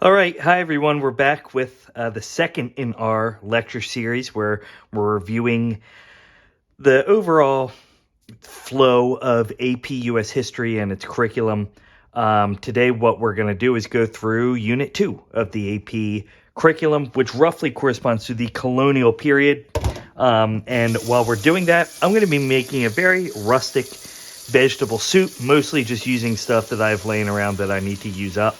All right. Hi, everyone. We're back with the second in our lecture series where we're reviewing the overall flow of AP US history and its curriculum. Today, what we're going to do is go through Unit 2 of the AP curriculum, which roughly corresponds to the colonial period. And while we're doing that, I'm going to be making a very rustic vegetable soup, mostly just using stuff that I have laying around that I need to use up.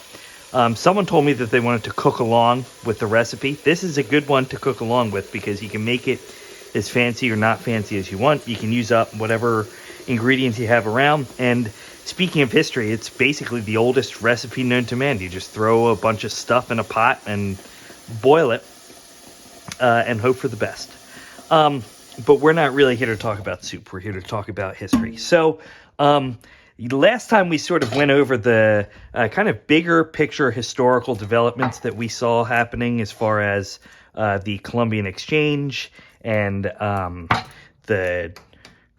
Someone told me that they wanted to cook along with the recipe. This is a good one to cook along with because you can make it as fancy or not fancy as you want. You can use up whatever ingredients you have around. And speaking of history, it's basically the oldest recipe known to man. You just throw a bunch of stuff in a pot and boil it and hope for the best. But we're not really here to talk about soup. We're here to talk about history. So, last time we sort of went over the kind of bigger picture historical developments that we saw happening as far as the Columbian Exchange and the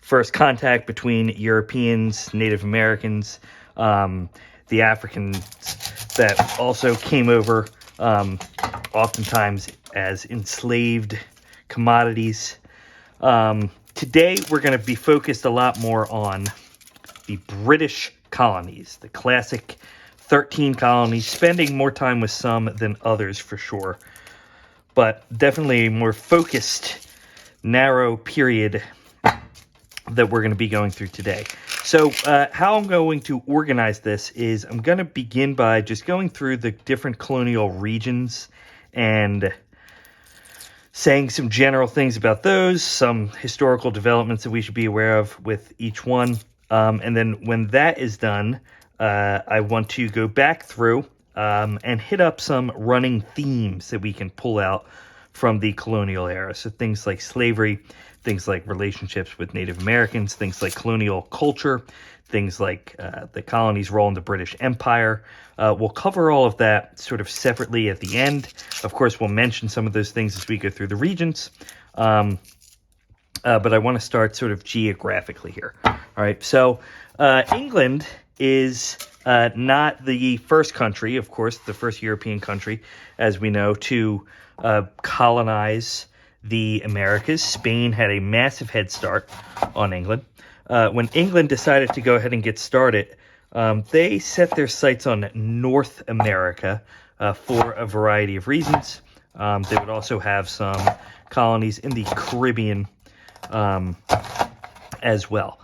first contact between Europeans, Native Americans, the Africans that also came over oftentimes as enslaved commodities. Today we're going to be focused a lot more on the British colonies, the classic 13 colonies, spending more time with some than others for sure, but definitely a more focused, narrow period that we're going to be going through today. So how I'm going to organize this is I'm going to begin by just going through the different colonial regions and saying some general things about those, some historical developments that we should be aware of with each one. And then when that is done, I want to go back through and hit up some running themes that we can pull out from the colonial era. So things like slavery, things like relationships with Native Americans, things like colonial culture, things like the colony's role in the British Empire. We'll cover all of that sort of separately at the end. Of course, we'll mention some of those things as we go through the regions. But I want to start sort of geographically here. All right, so England is not the first country, of course, the first European country, as we know, to colonize the Americas. Spain had a massive head start on England. When England decided to go ahead and get started, they set their sights on North America for a variety of reasons. They would also have some colonies in the Caribbean as well.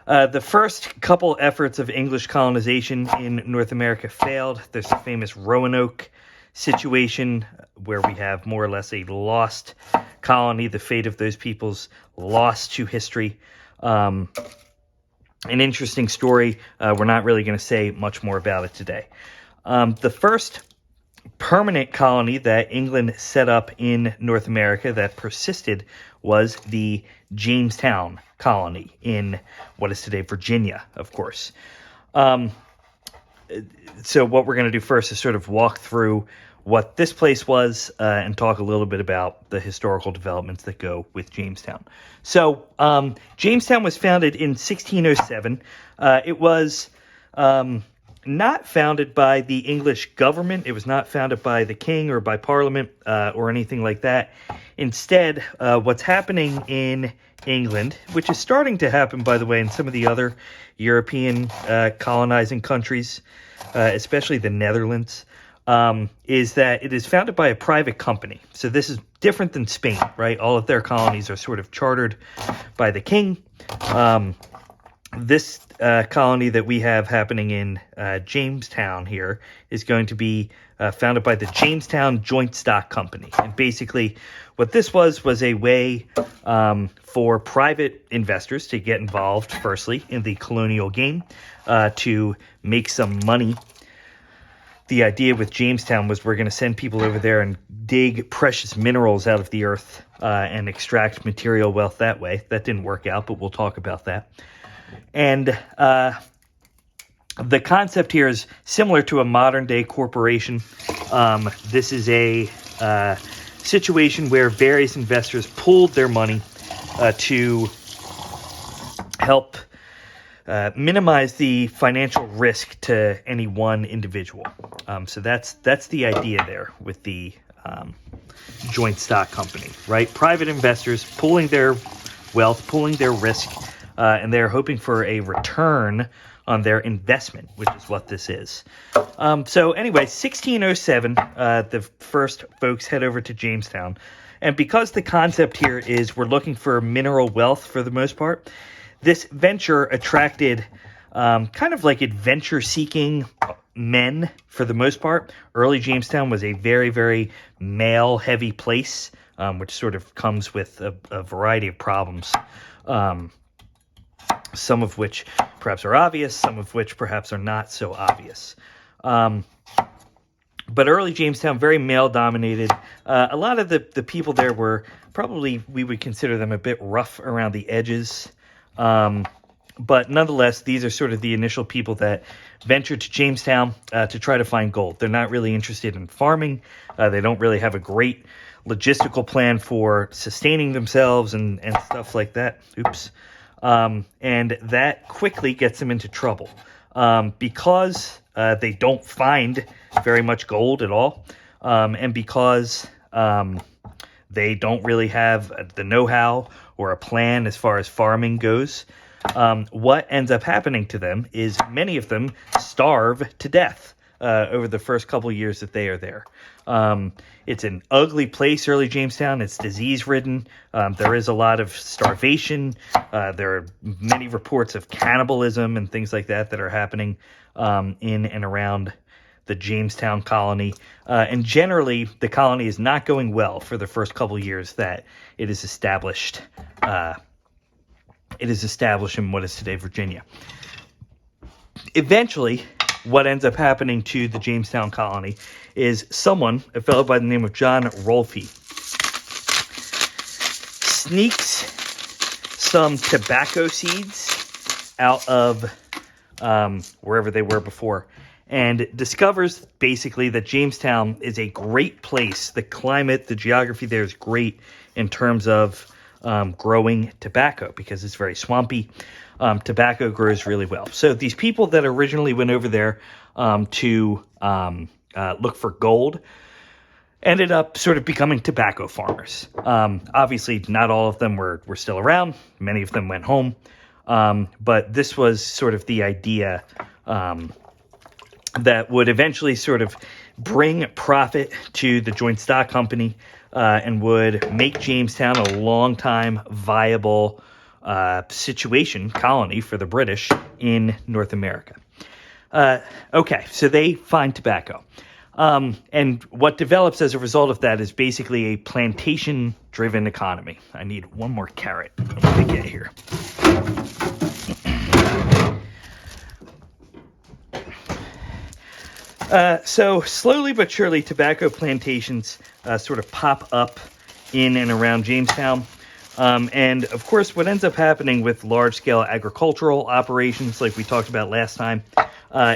The first couple efforts of English colonization in North America failed. There's the famous Roanoke situation where we have more or less a lost colony. The fate of those peoples lost to history. An interesting story. We're not really going to say much more about it today. The first permanent colony that England set up in North America that persisted was the Jamestown colony in what is today Virginia, of course. So what we're going to do first is sort of walk through what this place was and talk a little bit about the historical developments that go with Jamestown. So Jamestown was founded in 1607. It was not founded by the English government. It was not founded by the king or by parliament or anything like that. Instead, what's happening in England, which is starting to happen, by the way, in some of the other European colonizing countries, especially the Netherlands, is that it is founded by a private company. So this is different than Spain, right? All of their colonies are sort of chartered by the king. This colony that we have happening in Jamestown here is going to be founded by the Jamestown Joint Stock Company. And basically what this was a way for private investors to get involved, firstly, in the colonial game, to make some money. The idea with Jamestown was we're going to send people over there and dig precious minerals out of the earth and extract material wealth that way. That didn't work out, but we'll talk about that. And the concept here is similar to a modern-day corporation. This is a situation where various investors pooled their money to help minimize the financial risk to any one individual. So that's the idea there with the joint stock company, right? Private investors pooling their wealth, pooling their risk, and they're hoping for a return on their investment, which is what this is. So anyway, 1607, the first folks head over to Jamestown. And because the concept here is we're looking for mineral wealth for the most part, this venture attracted kind of like adventure-seeking men for the most part. Early Jamestown was a very, very male-heavy place, which sort of comes with a variety of problems, some of which perhaps are obvious, some of which perhaps are not so obvious. But early Jamestown, very male-dominated. A lot of the people there were probably, we would consider them a bit rough around the edges. But nonetheless, these are sort of the initial people that ventured to Jamestown to try to find gold. They're not really interested in farming. They don't really have a great logistical plan for sustaining themselves and stuff like that. Oops. And that quickly gets them into trouble because they don't find very much gold at all, and because they don't really have the know-how or a plan as far as farming goes. What ends up happening to them is many of them starve to death over the first couple years that they are there. It's an ugly place, early Jamestown. It's disease-ridden. There is a lot of starvation. There are many reports of cannibalism and things like that are happening in and around the Jamestown colony. And generally, the colony is not going well for the first couple years that it is established. It is established in what is today Virginia. Eventually, what ends up happening to the Jamestown colony is a fellow by the name of John Rolfe, sneaks some tobacco seeds out of wherever they were before, and discovers basically that Jamestown is a great place. The climate, the geography there is great in terms of growing tobacco because it's very swampy. Tobacco grows really well. So these people that originally went over there to look for gold ended up sort of becoming tobacco farmers. Obviously, not all of them were still around. Many of them went home. But this was sort of the idea that would eventually sort of bring profit to the joint stock company and would make Jamestown a long-time viable colony for the British in North America. Okay, so they find tobacco. And what develops as a result of that is basically a plantation-driven economy. I need one more carrot to get here. So slowly but surely, tobacco plantations sort of pop up in and around Jamestown. And of course, what ends up happening with large-scale agricultural operations, like we talked about last time,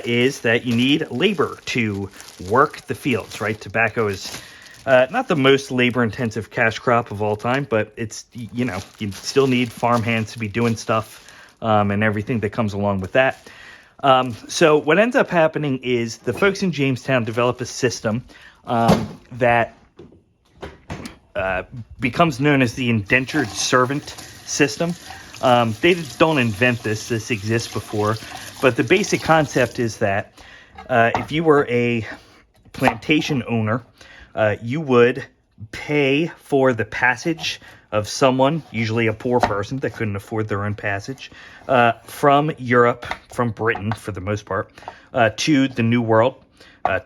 is that you need labor to work the fields, right? Tobacco is not the most labor-intensive cash crop of all time, but it's, you still need farm hands to be doing stuff and everything that comes along with that. So what ends up happening is the folks in Jamestown develop a system that becomes known as the indentured servant system. They don't invent this. This exists before. But the basic concept is that if you were a plantation owner, you would pay for the passage of someone, usually a poor person that couldn't afford their own passage, from Europe, from Britain for the most part, to the New World,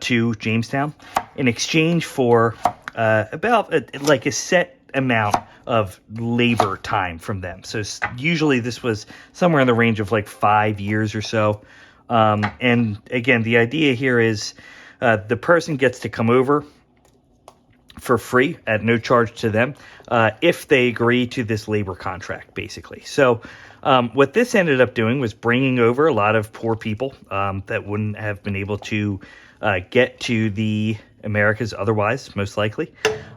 to Jamestown, in exchange for about a set amount of labor time from them. So usually this was somewhere in the range of 5 years or so. And again, the idea here is the person gets to come over for free at no charge to them if they agree to this labor contract, basically. So what this ended up doing was bringing over a lot of poor people that wouldn't have been able to get to the Americas otherwise, most likely.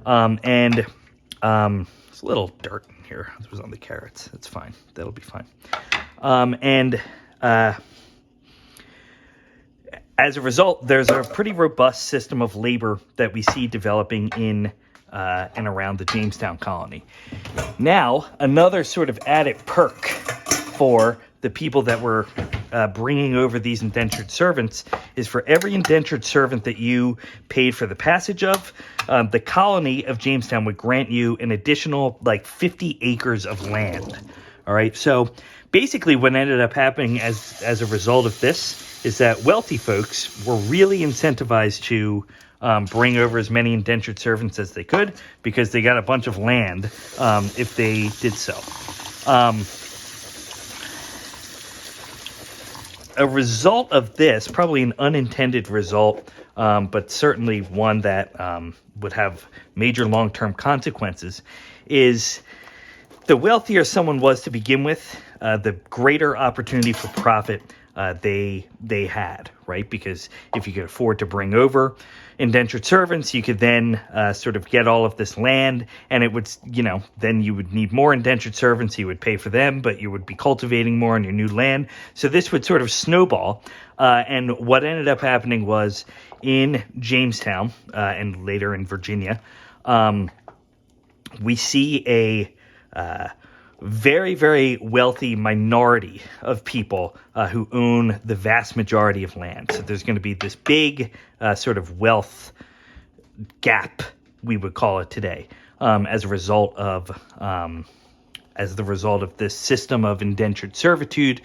And it's a little dirt in here. This was on the carrots. That's fine. That'll be fine. And as a result, there's a pretty robust system of labor that we see developing in and around the Jamestown colony. Now, another sort of added perk for the people that were bringing over these indentured servants is for every indentured servant that you paid for the passage of, the colony of Jamestown would grant you an additional 50 acres of land. All right, so basically what ended up happening as a result of this is that wealthy folks were really incentivized to bring over as many indentured servants as they could because they got a bunch of land if they did so. A result of this, probably an unintended result, but certainly one that would have major long-term consequences, is the wealthier someone was to begin with, the greater opportunity for profit they had, right? Because if you could afford to bring over indentured servants, you could then sort of get all of this land, and it would, then you would need more indentured servants. You would pay for them, but you would be cultivating more on your new land. So this would sort of snowball. And what ended up happening was in Jamestown and later in Virginia, we see a very, very wealthy minority of people who own the vast majority of land. So there's going to be this big sort of wealth gap, we would call it today, as a result of this system of indentured servitude.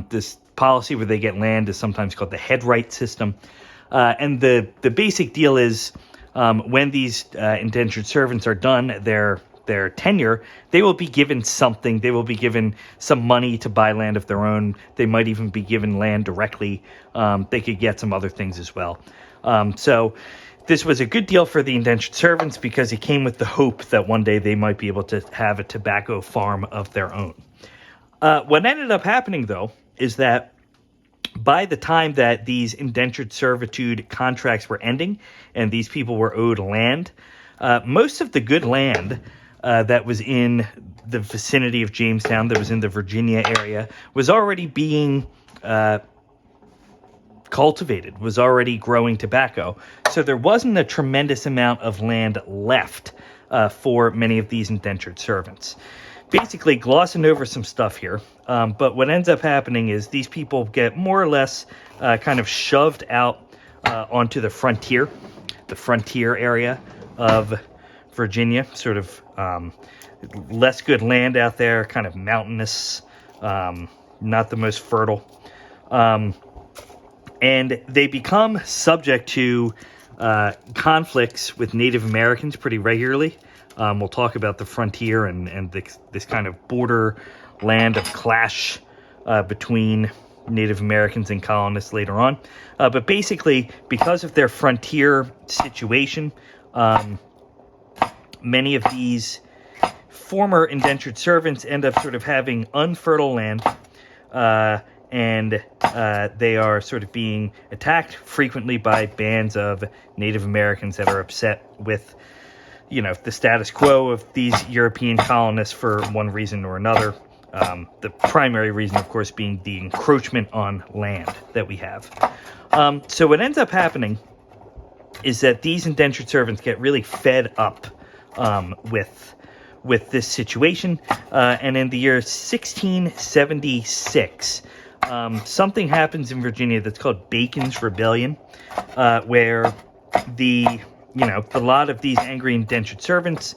This policy where they get land is sometimes called the headright system. And the basic deal is when these indentured servants are done, their tenure, they will be given something. They will be given some money to buy land of their own. They might even be given land directly. They could get some other things as well. So this was a good deal for the indentured servants because it came with the hope that one day they might be able to have a tobacco farm of their own. What ended up happening, though, is that by the time that these indentured servitude contracts were ending and these people were owed land, most of the good land that was in the vicinity of Jamestown, that was in the Virginia area, was already being cultivated, was already growing tobacco. So there wasn't a tremendous amount of land left for many of these indentured servants. Basically, glossing over some stuff here, but what ends up happening is these people get more or less kind of shoved out onto the frontier area of Virginia, sort of less good land out there, kind of mountainous, not the most fertile. And they become subject to conflicts with Native Americans pretty regularly. We'll talk about the frontier and this kind of border land of clash between Native Americans and colonists later on. But basically, because of their frontier situation, many of these former indentured servants end up sort of having unfertile land, and they are sort of being attacked frequently by bands of Native Americans that are upset with, the status quo of these European colonists for one reason or another. The primary reason, of course, being the encroachment on land that we have. So what ends up happening is that these indentured servants get really fed up with this situation, and in the year 1676, something happens in Virginia that's called Bacon's Rebellion, where a lot of these angry indentured servants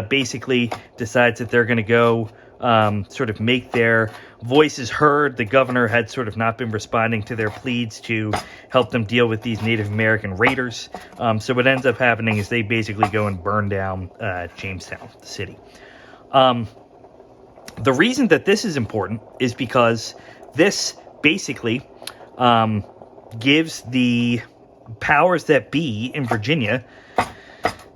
basically decides that they're going to go sort of make their voices heard. The governor had sort of not been responding to their pleads to help them deal with these Native American raiders. So what ends up happening is they basically go and burn down Jamestown, the city. The reason that this is important is because this basically gives the powers that be in Virginia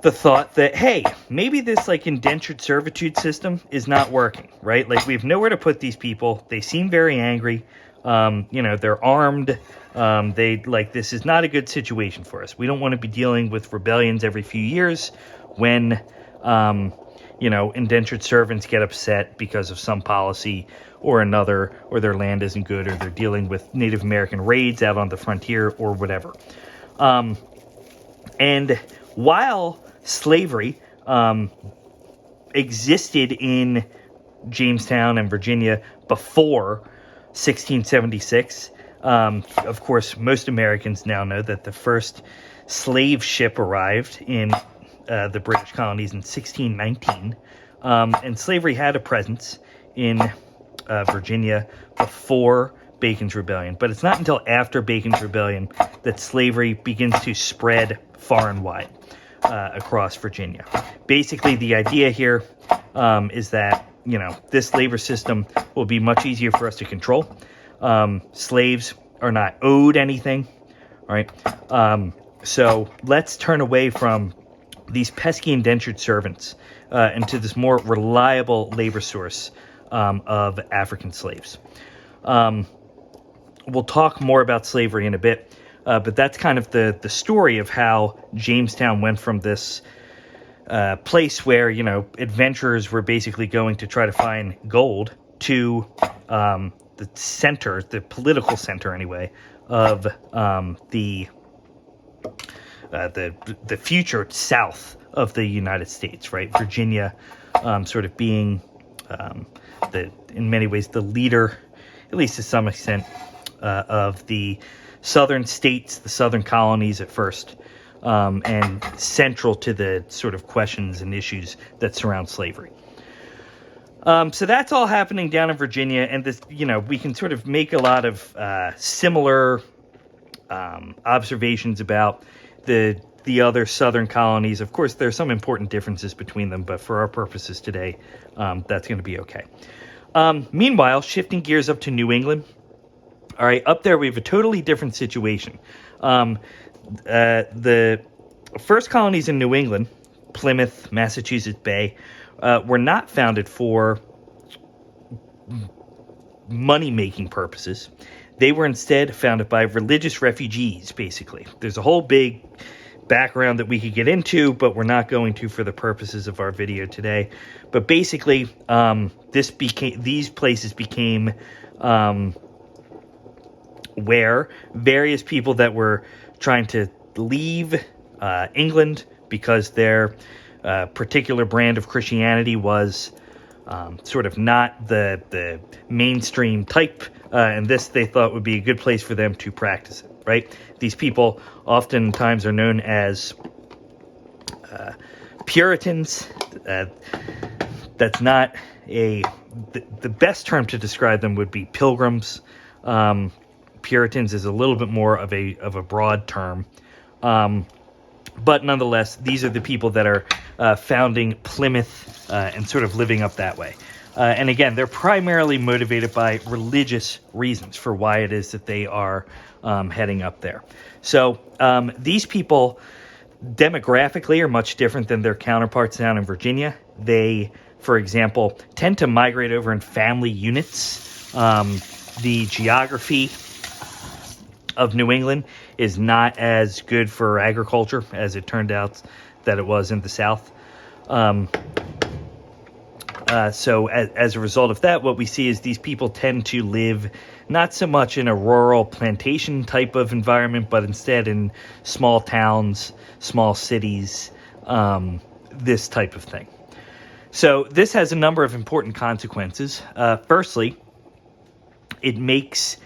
the thought that, hey, maybe this indentured servitude system is not working, right? We have nowhere to put these people. They seem very angry. They're armed. This is not a good situation for us. We don't want to be dealing with rebellions every few years when, indentured servants get upset because of some policy or another, or their land isn't good, or they're dealing with Native American raids out on the frontier or whatever. And while slavery existed in Jamestown and Virginia before 1676, of course, most Americans now know that the first slave ship arrived in the British colonies in 1619, and slavery had a presence in Virginia before Bacon's Rebellion. But it's not until after Bacon's Rebellion that slavery begins to spread far and wide across Virginia. Basically, the idea here is that, this labor system will be much easier for us to control. Slaves are not owed anything, right? So let's turn away from these pesky indentured servants into this more reliable labor source of African slaves. We'll talk more about slavery in a bit, but that's kind of the story of how Jamestown went from this place where, adventurers were basically going to try to find gold to the center, the political center anyway, of the future south of the United States, right? Virginia sort of being in many ways the leader, at least to some extent, of the southern states, the southern colonies at first, and central to the sort of questions and issues that surround slavery. So that's all happening down in Virginia, and this, we can sort of make a lot of similar observations about the other southern colonies. Of course, there are some important differences between them, but for our purposes today, that's going to be okay. Meanwhile, shifting gears up to New England. All right, up there we have a totally different situation. The first colonies in New England, Plymouth, Massachusetts Bay, were not founded for money-making purposes. They were instead founded by religious refugees, basically. There's a whole big background that we could get into, but we're not going to for the purposes of our video today. But basically, these places became where various people that were trying to leave England because their particular brand of Christianity was sort of not the mainstream type, and this they thought would be a good place for them to practice it, right? These people oftentimes are known as Puritans. That's not the best term to describe them would be pilgrims. Puritans is a little bit more of a broad term. But nonetheless, these are the people that are founding Plymouth and sort of living up that way. And again, they're primarily motivated by religious reasons for why it is that they are heading up there. So these people demographically are much different than their counterparts down in Virginia. They, for example, tend to migrate over in family units. The geography of New England is not as good for agriculture as it turned out that it was in the South. So as a result of that, what we see is these people tend to live not so much in a rural plantation type of environment, but instead in small towns, small cities, this type of thing. So this has a number of important consequences. Firstly, it makes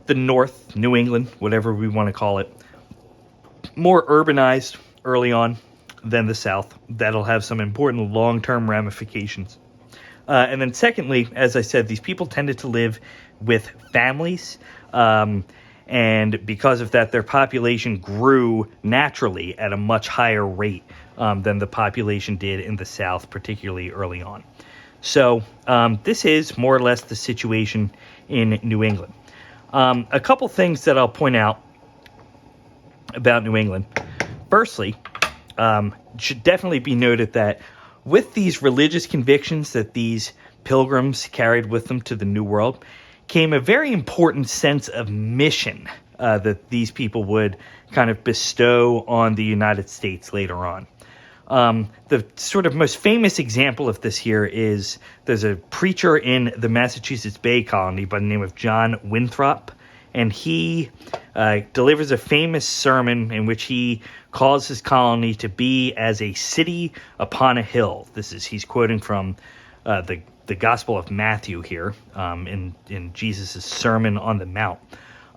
the North, New England, whatever we want to call it, more urbanized early on than the South. That'll have some important long-term ramifications. And then secondly, as I said, these people tended to live with families, and because of that, their population grew naturally at a much higher rate than the population did in the South, particularly early on. So this is more or less the situation in New England. A couple things that I'll point out about New England. Firstly, should definitely be noted that with these religious convictions that these pilgrims carried with them to the New World came a very important sense of mission that these people would kind of bestow on the United States later on. The sort of most famous example of this here is there's a preacher in the Massachusetts Bay Colony by the name of John Winthrop, and he delivers a famous sermon in which he calls his colony to be as a city upon a hill. He's quoting from the Gospel of Matthew here in Jesus' Sermon on the Mount.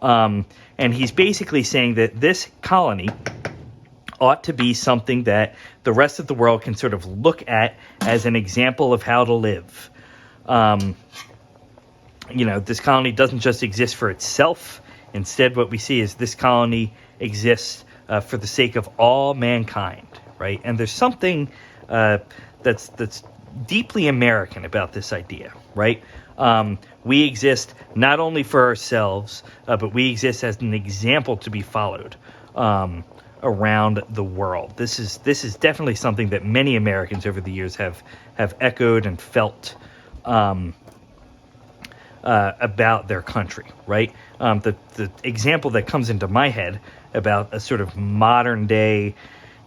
And he's basically saying that this colony ought to be something that the rest of the world can sort of look at as an example of how to live. This colony doesn't just exist for itself. Instead, what we see is this colony exists for the sake of all mankind, right? And there's something that's deeply American about this idea, right? We exist not only for ourselves, but we exist as an example to be followed around the world. This is definitely something that many Americans over the years have echoed and felt about their country, right? The example that comes into my head about a sort of modern day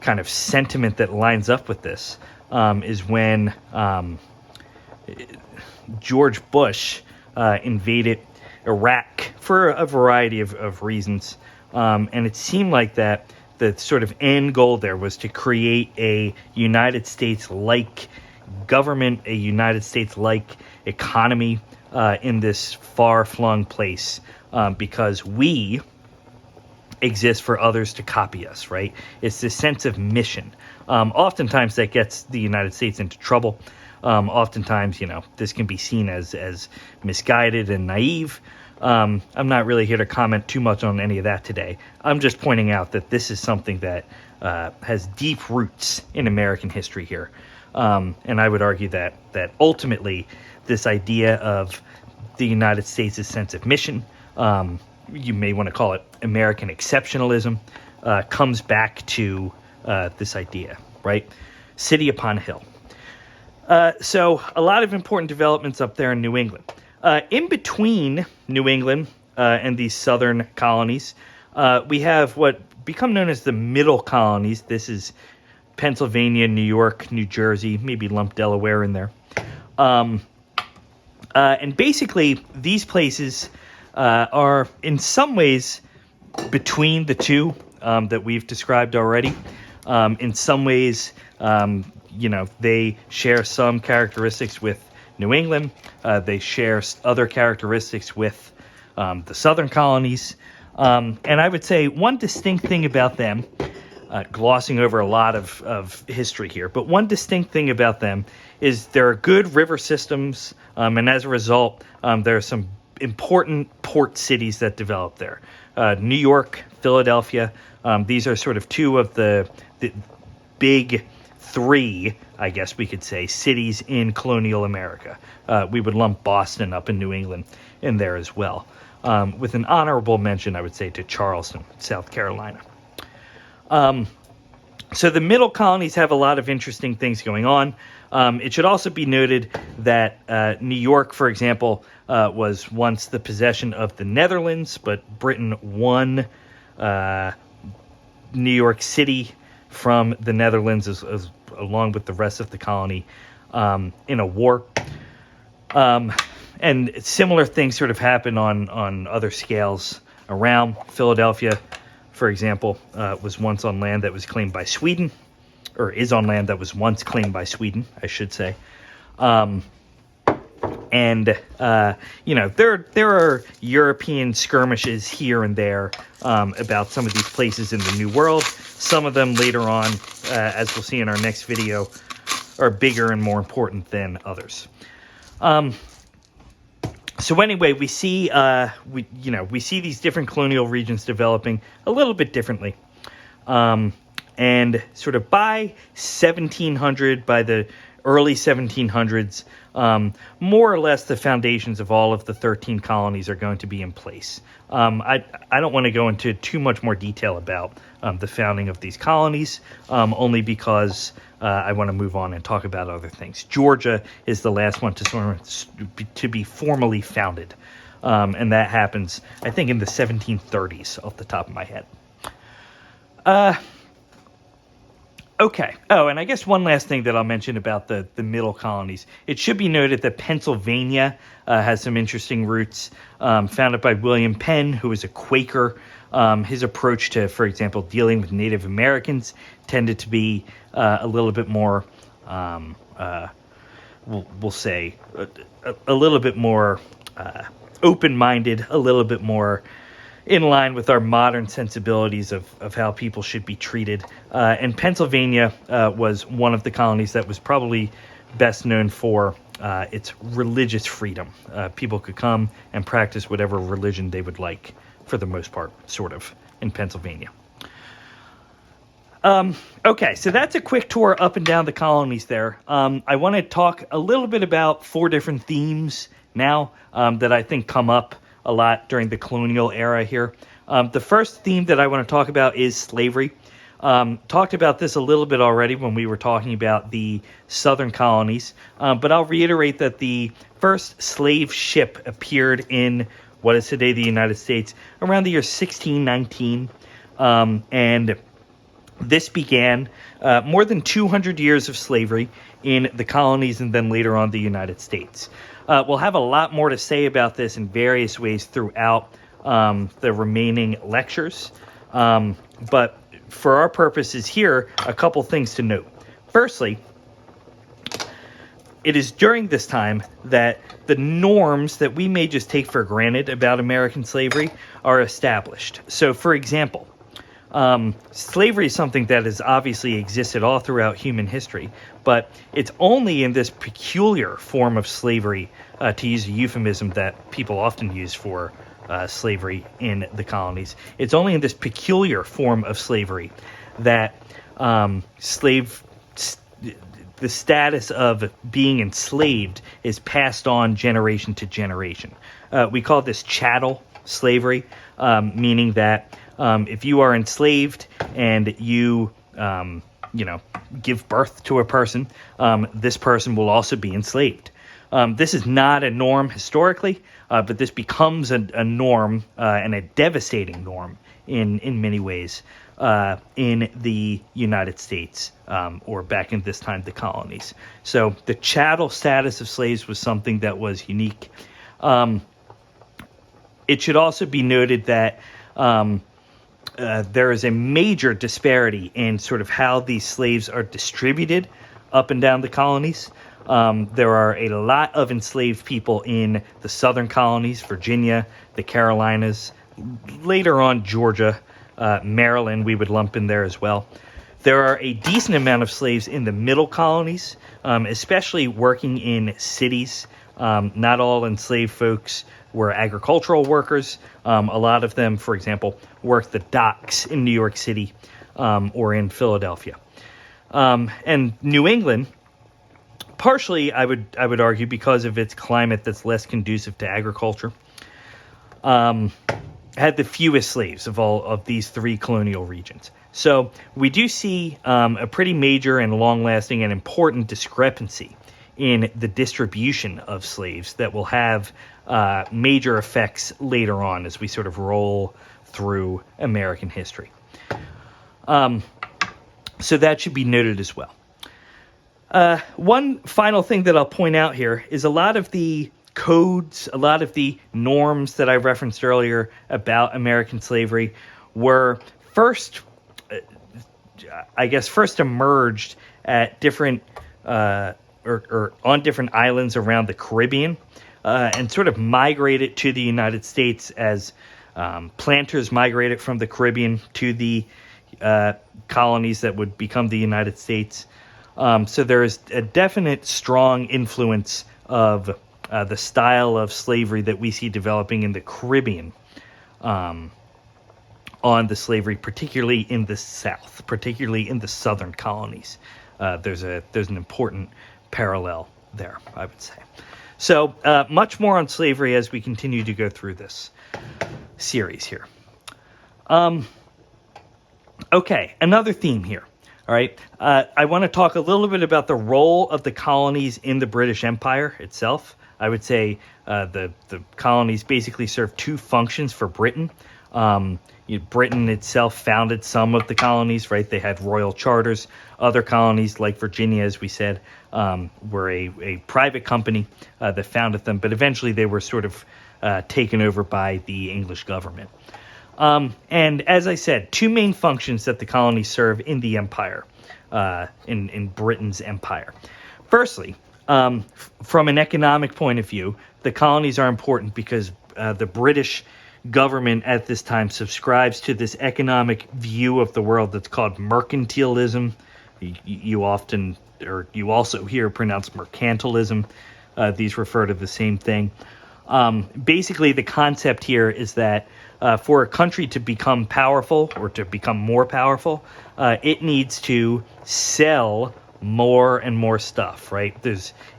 kind of sentiment that lines up with this is when George Bush invaded Iraq for a variety of reasons. And it seemed like that the sort of end goal there was to create a United States-like government, a United States-like economy in this far-flung place because we exist for others to copy us, right? It's this sense of mission. Oftentimes that gets the United States into trouble. Oftentimes, this can be seen as misguided and naive. I'm not really here to comment too much on any of that today. I'm just pointing out that this is something that has deep roots in American history here. And I would argue that ultimately this idea of the United States' sense of mission, you may want to call it American exceptionalism, comes back to this idea, right? City upon a hill. So a lot of important developments up there in New England. In between New England and these southern colonies, we have what become known as the middle colonies. This is Pennsylvania, New York, New Jersey, maybe lump Delaware in there. And basically, these places are in some ways between the two that we've described already. In some ways, they share some characteristics with New England. They share other characteristics with the southern colonies. And I would say one distinct thing about them, glossing over a lot of history here, but one distinct thing about them is there are good river systems, and as a result, there are some important port cities that develop there. New York, Philadelphia, these are sort of two of the big three, I guess we could say, cities in colonial America. We would lump Boston up in New England in there as well. With an honorable mention, I would say, to Charleston, South Carolina. So the middle colonies have a lot of interesting things going on. It should also be noted that New York, for example, was once the possession of the Netherlands, but Britain won New York City from the Netherlands as along with the rest of the colony in a war. And similar things sort of happen on other scales around. Philadelphia, for example, was once on land that was claimed by Sweden, or is on land that was once claimed by Sweden, I should say. There are European skirmishes here and there about some of these places in the New World. Some of them later on, as we'll see in our next video, are bigger and more important than others. So anyway, we see these different colonial regions developing a little bit differently. And sort of by 1700, by the early 1700s, more or less the foundations of all of the 13 colonies are going to be in place. I don't want to go into too much more detail about the founding of these colonies, only because I want to move on and talk about other things. Georgia is the last one to be formally founded, and that happens, I think, in the 1730s, off the top of my head. Okay. Oh, and I guess one last thing that I'll mention about the middle colonies. It should be noted that Pennsylvania has some interesting roots, founded by William Penn, who was a Quaker. His approach to, for example, dealing with Native Americans tended to be a little bit more, we'll say, a little bit more open-minded, a little bit more in line with our modern sensibilities of how people should be treated. And Pennsylvania was one of the colonies that was probably best known for its religious freedom. People could come and practice whatever religion they would like, for the most part, sort of, in Pennsylvania. Okay, so that's a quick tour up and down the colonies there. I want to talk a little bit about 4 different themes now that I think come up a lot during the colonial era here. The first theme that I want to talk about is slavery. Talked about this a little bit already when we were talking about the southern colonies, but I'll reiterate that the first slave ship appeared in what is today the United States around the year 1619, and this began more than 200 years of slavery in the colonies and then later on the United States. We'll have a lot more to say about this in various ways throughout the remaining lectures. But for our purposes here, a couple things to note. Firstly, it is during this time that the norms that we may just take for granted about American slavery are established. So, for example, slavery is something that has obviously existed all throughout human history, but it's only in this peculiar form of slavery, to use a euphemism that people often use for slavery in the colonies. It's only in this peculiar form of slavery that the status of being enslaved is passed on generation to generation. We call this chattel slavery, meaning that if you are enslaved and you give birth to a person, this person will also be enslaved. This is not a norm historically, but this becomes a norm and a devastating norm in many ways in the United States, or back in this time, the colonies. So the chattel status of slaves was something that was unique. It should also be noted that there is a major disparity in sort of how these slaves are distributed up and down the colonies. There are a lot of enslaved people in the southern colonies, Virginia, the Carolinas, later on Georgia, Maryland we would lump in there as well. There are a decent amount of slaves in the middle colonies, especially working in cities. Not all enslaved folks were agricultural workers. A lot of them, for example, worked the docks in New York City or in Philadelphia. And New England, partially, I would argue, because of its climate that's less conducive to agriculture, had the fewest slaves of all of these 3 colonial regions. So we do see a pretty major and long-lasting and important discrepancy in the distribution of slaves that will have major effects later on as we sort of roll through American history. So that should be noted as well. One final thing that I'll point out here is a lot of the codes, a lot of the norms that I referenced earlier about American slavery were first emerged at different or on different islands around the Caribbean, and sort of migrated to the United States as planters migrated from the Caribbean to the colonies that would become the United States. So there is a definite strong influence of the style of slavery that we see developing in the Caribbean on the slavery, particularly in the South, particularly in the southern colonies. There's an important parallel there, I would say. So much more on slavery as we continue to go through this series here. Okay, another theme here. All right, I want to talk a little bit about the role of the colonies in the British Empire itself. I would say the colonies basically serve 2 functions for Britain. Britain itself founded some of the colonies, right? They had royal charters. Other colonies, like Virginia, as we said, were a private company that founded them, but eventually they were sort of taken over by the English government. And as I said, two main functions that the colonies serve in the empire, in Britain's empire. Firstly, from an economic point of view, the colonies are important because the British government at this time subscribes to this economic view of the world that's called mercantilism. You also hear pronounced mercantilism. These refer to the same thing. Basically, the concept here is that for a country to become powerful or to become more powerful, it needs to sell more and more stuff, right?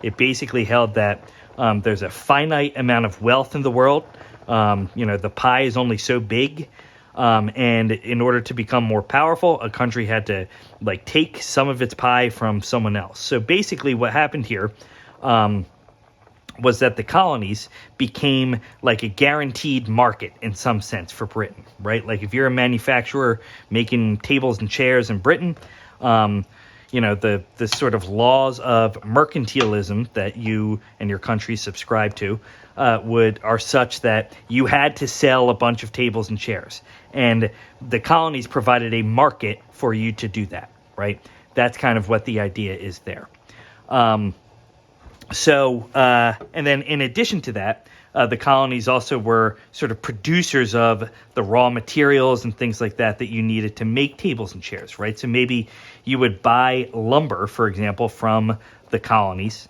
It basically held that there's a finite amount of wealth in the world. The pie is only so big. And in order to become more powerful, a country had to take some of its pie from someone else. So basically what happened here was that the colonies became like a guaranteed market in some sense for Britain, right? Like if you're a manufacturer making tables and chairs in Britain, the sort of laws of mercantilism that you and your country subscribe to are such that you had to sell a bunch of tables and chairs. And the colonies provided a market for you to do that, right? That's kind of what the idea is there. And then in addition to that, the colonies also were sort of producers of the raw materials and things like that you needed to make tables and chairs, right? So maybe you would buy lumber, for example, from the colonies,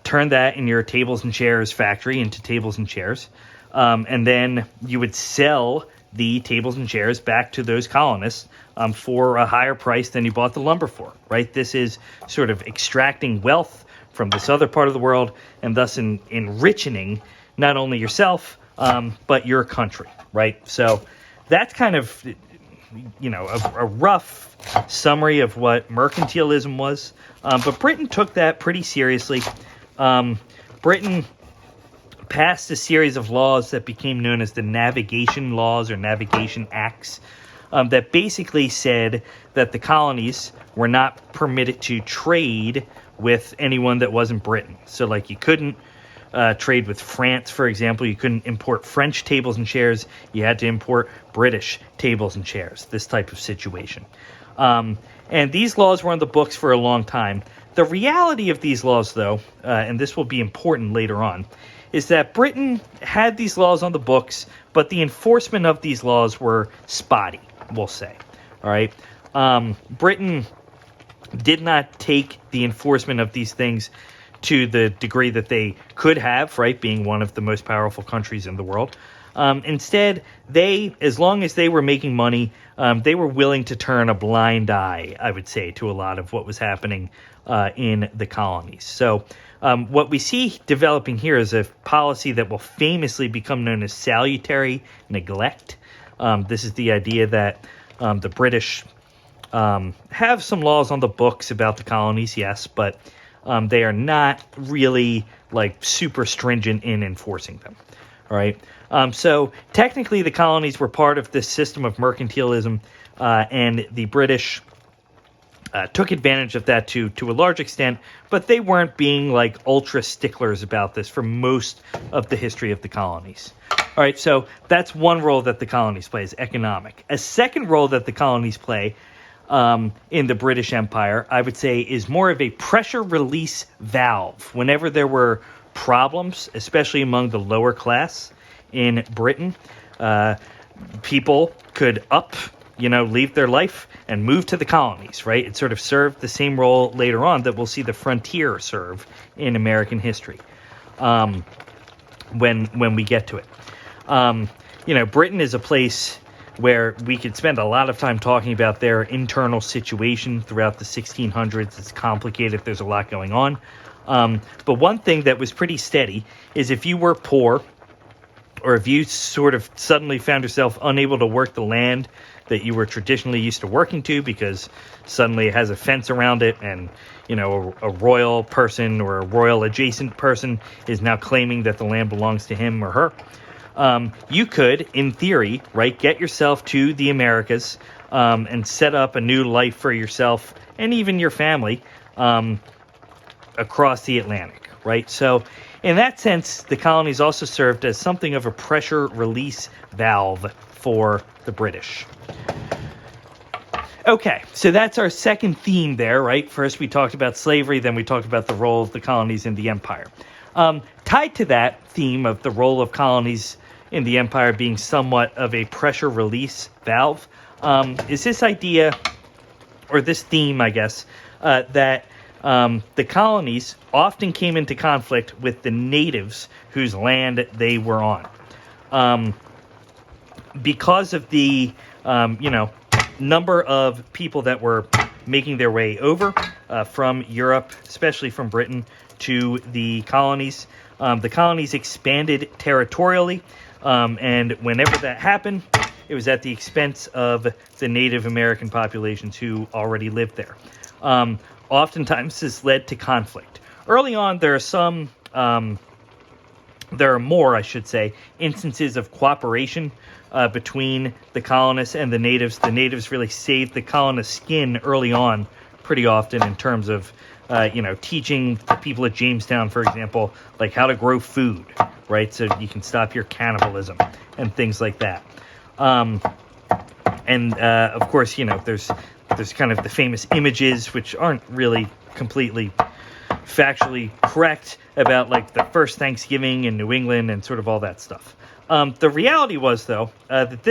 turn that in your tables and chairs factory into tables and chairs, and then you would sell the tables and chairs back to those colonists for a higher price than you bought the lumber for, right? This is sort of extracting wealth from this other part of the world and thus enriching not only yourself, but your country, right? So that's kind of, a rough summary of what mercantilism was. But Britain took that pretty seriously. Britain passed a series of laws that became known as the Navigation Laws or Navigation Acts that basically said that the colonies were not permitted to trade with anyone that wasn't Britain. So you couldn't trade with France, for example. You couldn't import French tables and chairs. You had to import British tables and chairs, this type of situation. And these laws were on the books for a long time. The reality of these laws, though, and this will be important later on, is that Britain had these laws on the books, but the enforcement of these laws were spotty, we'll say. All right. Britain did not take the enforcement of these things to the degree that they could have, right, being one of the most powerful countries in the world. Instead, as long as they were making money, they were willing to turn a blind eye, I would say, to a lot of what was happening in the colonies. So what we see developing here is a policy that will famously become known as salutary neglect. This is the idea that the British have some laws on the books about the colonies, yes, but they are not really super stringent in enforcing them. All right. So technically the colonies were part of this system of mercantilism, and the British took advantage of that to a large extent, but they weren't being ultra sticklers about this for most of the history of the colonies. All right. So that's one role that the colonies play, is economic. A second role that the colonies play in the British Empire, I would say, is more of a pressure release valve. Whenever there were problems, especially among the lower class in Britain, people could leave their life and move to the colonies, right? It sort of served the same role later on that we'll see the frontier serve in American history when we get to it. Britain is a place where we could spend a lot of time talking about their internal situation throughout the 1600s. It's complicated. There's a lot going on. But one thing that was pretty steady is if you were poor, or if you sort of suddenly found yourself unable to work the land that you were traditionally used to working to because suddenly it has a fence around it and, a royal person or a royal adjacent person is now claiming that the land belongs to him or her, you could, in theory, right, get yourself to the Americas and set up a new life for yourself and even your family across the Atlantic, right? So in that sense, the colonies also served as something of a pressure release valve for the British. Okay, so that's our second theme there, right? First we talked about slavery, then we talked about the role of the colonies in the empire. Tied to that theme of the role of colonies in the empire being somewhat of a pressure release valve, is this idea, or this theme, I guess, that the colonies often came into conflict with the natives whose land they were on. Because of the, number of people that were making their way over from Europe, especially from Britain, to the colonies. The colonies expanded territorially, and whenever that happened, it was at the expense of the Native American populations who already lived there. Oftentimes, this led to conflict. Early on, there are more, I should say, instances of cooperation between the colonists and the natives. The natives really saved the colonists' skin early on pretty often in terms of, teaching the people at Jamestown, for example, like how to grow food, right? So you can stop your cannibalism and things like that. Of course, there's kind of the famous images, which aren't really completely factually correct, about like the first Thanksgiving in New England and sort of all that stuff. The reality was, though, that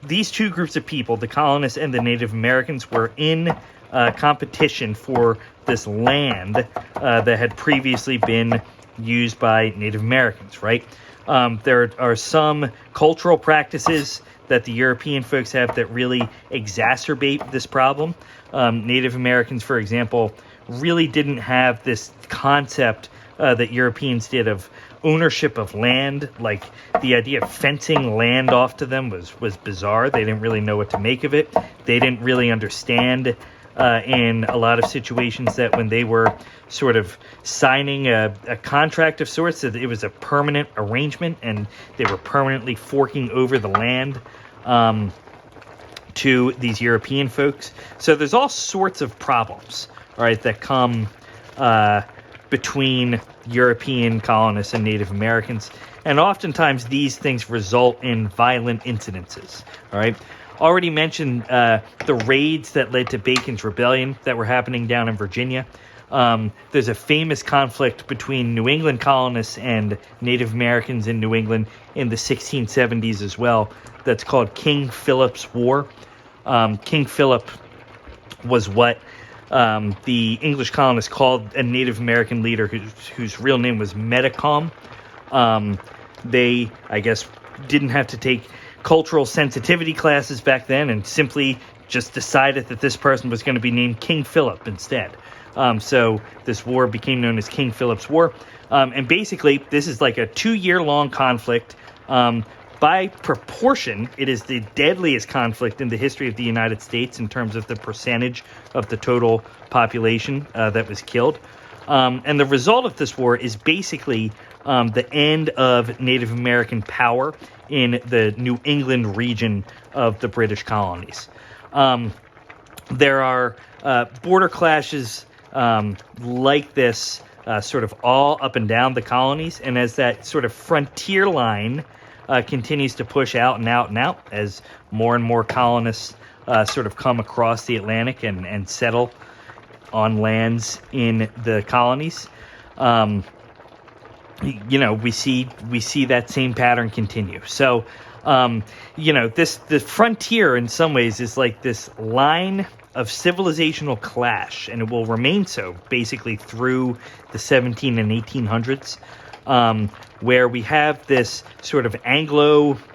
these two groups of people, the colonists and the Native Americans, were in competition for this land that had previously been used by Native Americans, right? There are some cultural practices that the European folks have that really exacerbate this problem. Native Americans, for example, really didn't have this concept that Europeans did of ownership of land. Like, the idea of fencing land off to them was bizarre. They didn't really know what to make of it. They didn't really understand in a lot of situations that when they were sort of signing a contract of sorts, that it was a permanent arrangement and they were permanently forking over the land to these European folks. So there's all sorts of problems, all right, that come between European colonists and Native Americans. And oftentimes these things result in violent incidences, all right? Already mentioned the raids that led to Bacon's Rebellion that were happening down in Virginia. There's a famous conflict between New England colonists and Native Americans in New England in the 1670s as well. That's called King Philip's War. King Philip was what the English colonists called a Native American leader whose real name was Metacom. They, I guess, didn't have to take cultural sensitivity classes back then and simply just decided that this person was going to be named King Philip instead. So this war became known as King Philip's War. And basically, this is like a 2-year-long conflict. By proportion, it is the deadliest conflict in the history of the United States in terms of the percentage of the total population that was killed. And the result of this war is basically the end of Native American power in the New England region of the British colonies. There are border clashes like this sort of all up and down the colonies. And as that sort of frontier line continues to push out and out and out, as more and more colonists sort of come across the Atlantic and settle on lands in the colonies, we see that same pattern continue. So, the frontier in some ways is like this line of civilizational clash, and it will remain so basically through the 17 and 1800s, where we have this sort of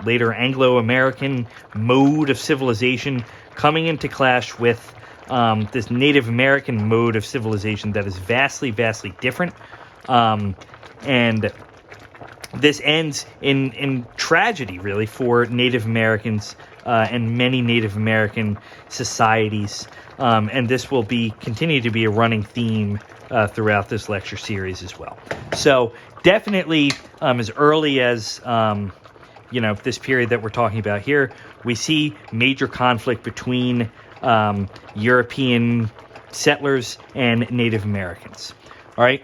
later Anglo-American mode of civilization coming into clash with this Native American mode of civilization that is vastly, vastly different. And this ends in tragedy, really, for Native Americans and many Native American societies. And this will continue to be a running theme throughout this lecture series as well. So definitely as early as this period that we're talking about here, we see major conflict between European settlers and Native Americans. All right.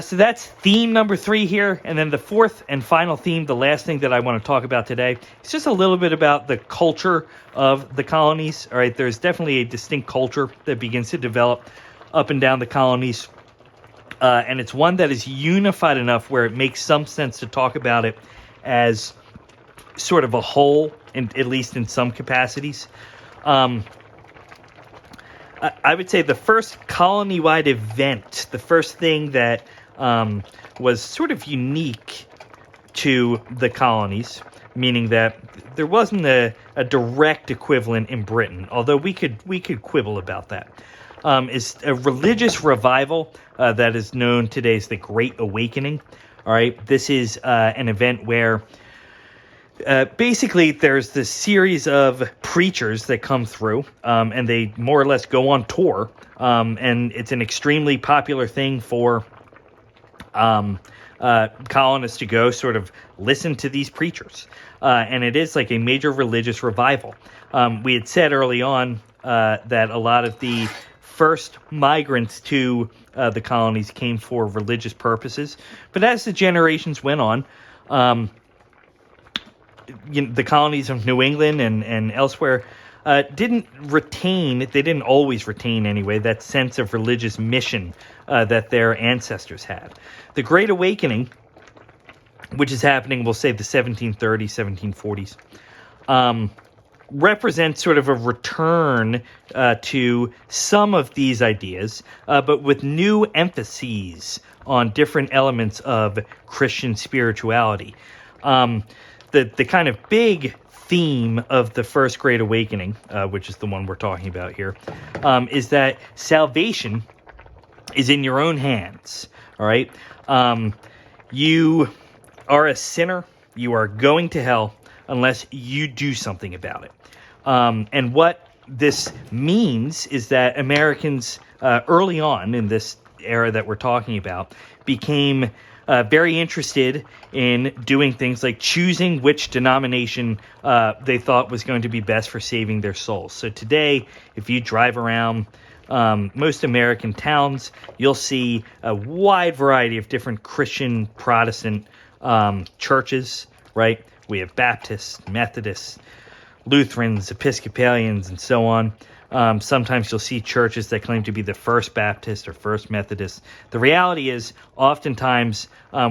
So that's theme number 3 here. And then the fourth and final theme, the last thing that I want to talk about today, is just a little bit about the culture of the colonies. All right. There's definitely a distinct culture that begins to develop up and down the colonies. And it's one that is unified enough where it makes some sense to talk about it as sort of a whole, at least in some capacities. I would say the first colony-wide event, the first thing that was sort of unique to the colonies, meaning that there wasn't a direct equivalent in Britain, although we could quibble about that, is a religious revival that is known today as the Great Awakening. All right, this is an event where basically there's this series of preachers that come through, and they more or less go on tour, and it's an extremely popular thing for colonists to go sort of listen to these preachers, and it is like a major religious revival. We had said early on that a lot of the first migrants to the colonies came for religious purposes, but as the generations went on, the colonies of New England and elsewhere didn't always retain anyway, that sense of religious mission that their ancestors had. The Great Awakening, which is happening, we'll say the 1730s, 1740s, represents sort of a return to some of these ideas, but with new emphases on different elements of Christian spirituality. The kind of big theme of the First Great Awakening, which is the one we're talking about here, is that salvation is in your own hands. All right. You are a sinner. You are going to hell unless you do something about it. And what this means is that Americans early on in this era that we're talking about became very interested in doing things like choosing which denomination they thought was going to be best for saving their souls. So today, if you drive around most American towns, you'll see a wide variety of different Christian Protestant churches, right? We have Baptists, Methodists, Lutherans, Episcopalians, and so on. Sometimes you'll see churches that claim to be the First Baptist or First Methodist. The reality is, oftentimes,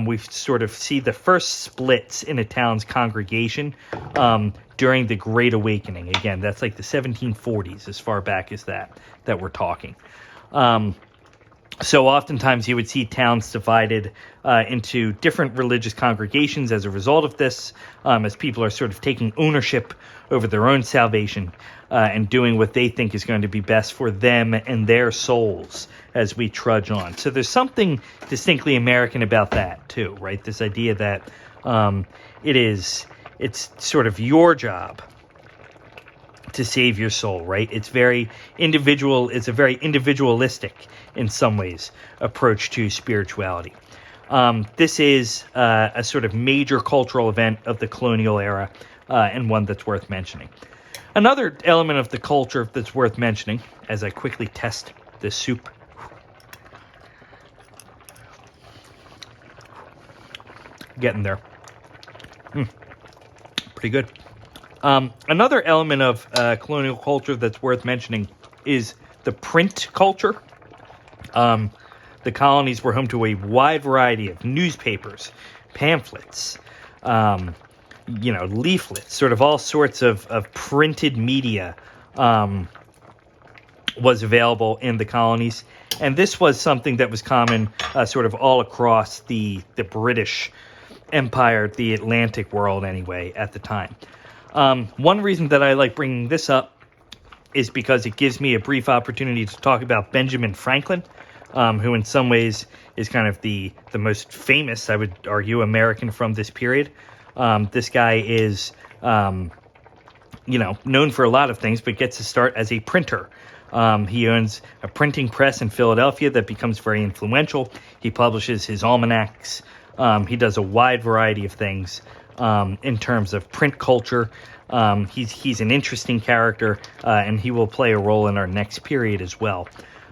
we sort of see the first splits in a town's congregation during the Great Awakening. Again, that's like the 1740s, as far back as that we're talking. So oftentimes you would see towns divided into different religious congregations as a result of this, as people are sort of taking ownership over their own salvation and doing what they think is going to be best for them and their souls as we trudge on. So there's something distinctly American about that too, right? This idea that it's sort of your job to save your soul, right? It's very individual. It's a very individualistic, in some ways, approach to spirituality. This is a sort of major cultural event of the colonial era, and one that's worth mentioning. Another element of the culture that's worth mentioning, as I quickly test this soup. Getting there. Pretty good. Another element of colonial culture that's worth mentioning is the print culture. The colonies were home to a wide variety of newspapers, pamphlets, leaflets, sort of all sorts of printed media was available in the colonies. And this was something that was common sort of all across the British Empire, the Atlantic world anyway, at the time. One reason that I like bringing this up is because it gives me a brief opportunity to talk about Benjamin Franklin, who in some ways is kind of the most famous, I would argue, American from this period. This guy is, known for a lot of things, but gets to start as a printer. He owns a printing press in Philadelphia that becomes very influential. He publishes his almanacs. He does a wide variety of things in terms of print culture. He's an interesting character, and he will play a role in our next period as well,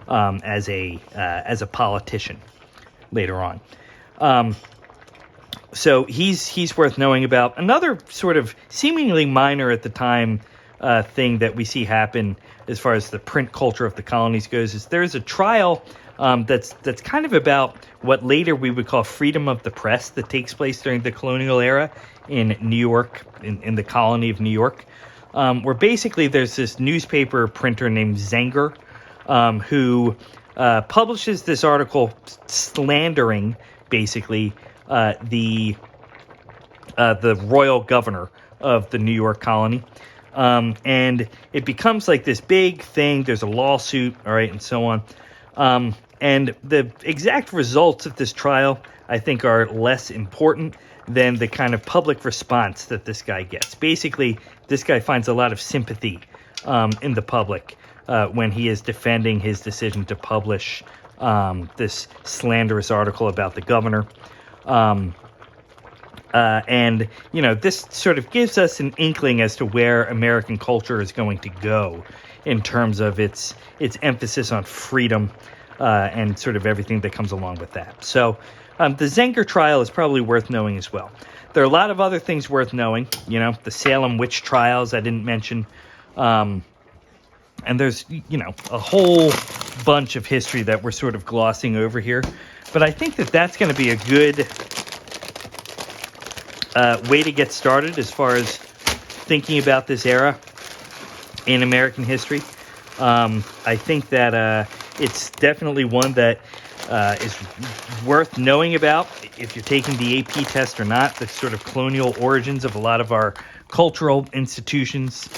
as a politician later on. So he's worth knowing about. Another sort of seemingly minor at the time thing that we see happen as far as the print culture of the colonies goes is there's a trial that's kind of about what later we would call freedom of the press that takes place during the colonial era in New York, in the colony of New York, where basically there's this newspaper printer named Zenger who publishes this article slandering basically the royal governor of the New York colony. And it becomes like this big thing. There's a lawsuit, all right, and so on. And the exact results of this trial, I think, are less important than the kind of public response that this guy gets. Basically, this guy finds a lot of sympathy in the public when he is defending his decision to publish this slanderous article about the governor. And, you know, this sort of gives us an inkling as to where American culture is going to go in terms of its emphasis on freedom and sort of everything that comes along with that. So the Zenger trial is probably worth knowing as well. There are a lot of other things worth knowing, you know, the Salem witch trials I didn't mention. And there's, you know, a whole bunch of history that we're sort of glossing over here. But I think that that's going to be a good way to get started as far as thinking about this era in American history. I think that it's definitely one that is worth knowing about if you're taking the AP test or not, the sort of colonial origins of a lot of our cultural institutions.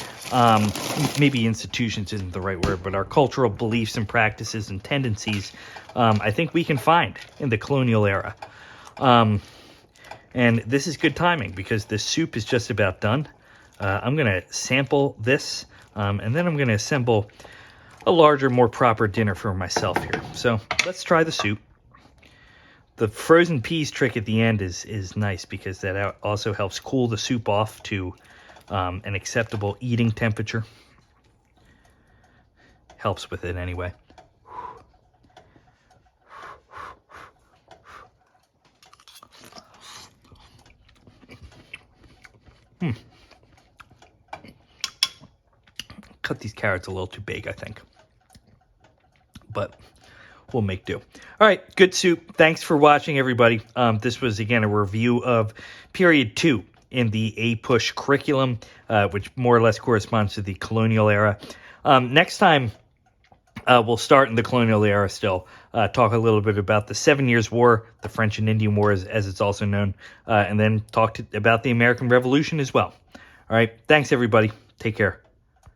Maybe institutions isn't the right word, but our cultural beliefs and practices and tendencies, I think we can find in the colonial era. And this is good timing because this soup is just about done. I'm going to sample this, and then I'm going to assemble a larger, more proper dinner for myself here. So let's try the soup. The frozen peas trick at the end is nice because that also helps cool the soup off to an acceptable eating temperature. Helps with it anyway. Cut these carrots a little too big, I think. But we'll make do. All right, good soup. Thanks for watching, everybody. This was, again, a review of Period 2 in the APUSH curriculum, which more or less corresponds to the colonial era. Next time, we'll start in the colonial era still, talk a little bit about the 7 Years' War, the French and Indian War, as it's also known, and then talk about the American Revolution as well. All right, thanks, everybody. Take care.